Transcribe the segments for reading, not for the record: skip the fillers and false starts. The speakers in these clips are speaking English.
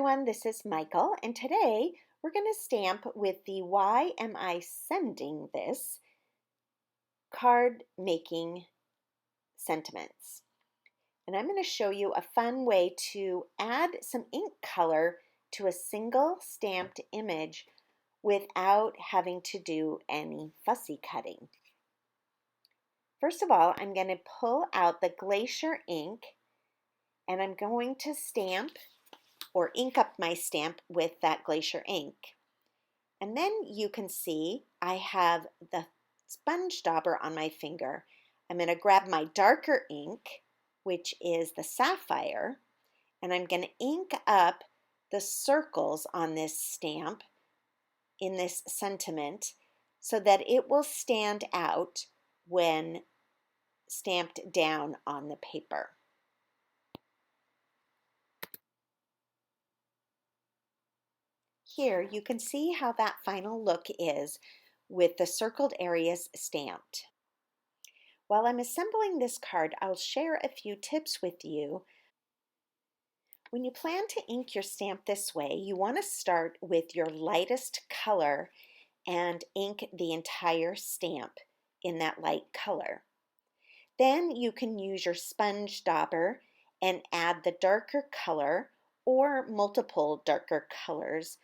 everyone, this is Michael, and today we're going to stamp with the Why Am I Sending This card making sentiments. And I'm going to show you a fun way to add some ink color to a single stamped image without having to do any fussy cutting. First of all, I'm going to pull out the Glacier ink and I'm going to stamp or ink up my stamp with that Glacier ink. And then you can see I have the sponge dauber on my finger. I'm going to grab my darker ink, which is the Sapphire, and I'm going to ink up the circles on this stamp in this sentiment so that it will stand out when stamped down on the paper. Here you can see how that final look is with the circled areas stamped. While I'm assembling this card, I'll share a few tips with you. When you plan to ink your stamp this way, you want to start with your lightest color and ink the entire stamp in that light color. Then you can use your sponge dauber and add the darker color or multiple darker colors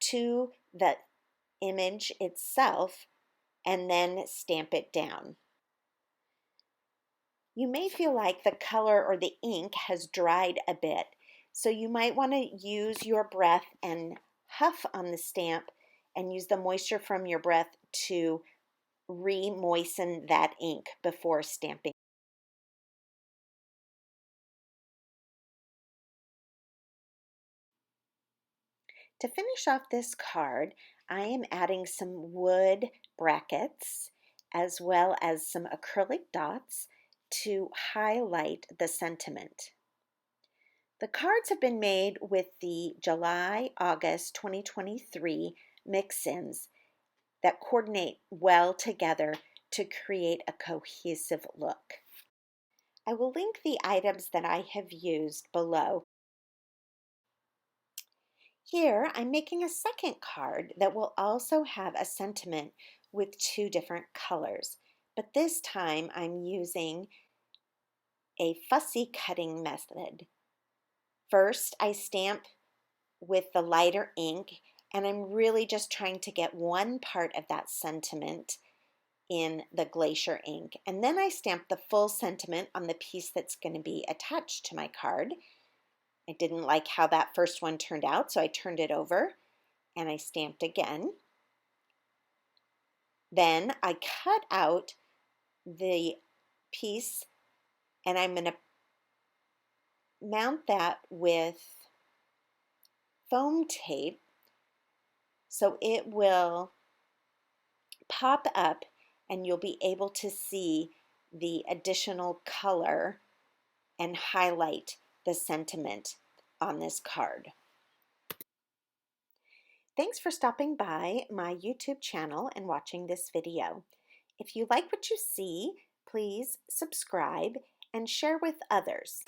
to the image itself and then stamp it down. You may feel like the color or the ink has dried a bit, so you might want to use your breath and huff on the stamp and use the moisture from your breath to re-moisten that ink before stamping. To finish off this card, I am adding some wood brackets as well as some acrylic dots to highlight the sentiment. The cards have been made with the July-August 2023 mix-ins that coordinate well together to create a cohesive look. I will link the items that I have used below. Here, I'm making a second card that will also have a sentiment with two different colors, but this time I'm using a fussy cutting method. First, I stamp with the lighter ink, and I'm really just trying to get one part of that sentiment in the Glacier ink, and then I stamp the full sentiment on the piece that's going to be attached to my card. I didn't like how that first one turned out, so I turned it over and I stamped again. Then I cut out the piece and I'm going to mount that with foam tape so it will pop up and you'll be able to see the additional color and highlight the sentiment on this card. Thanks for stopping by my YouTube channel and watching this video. If you like what you see, please subscribe and share with others.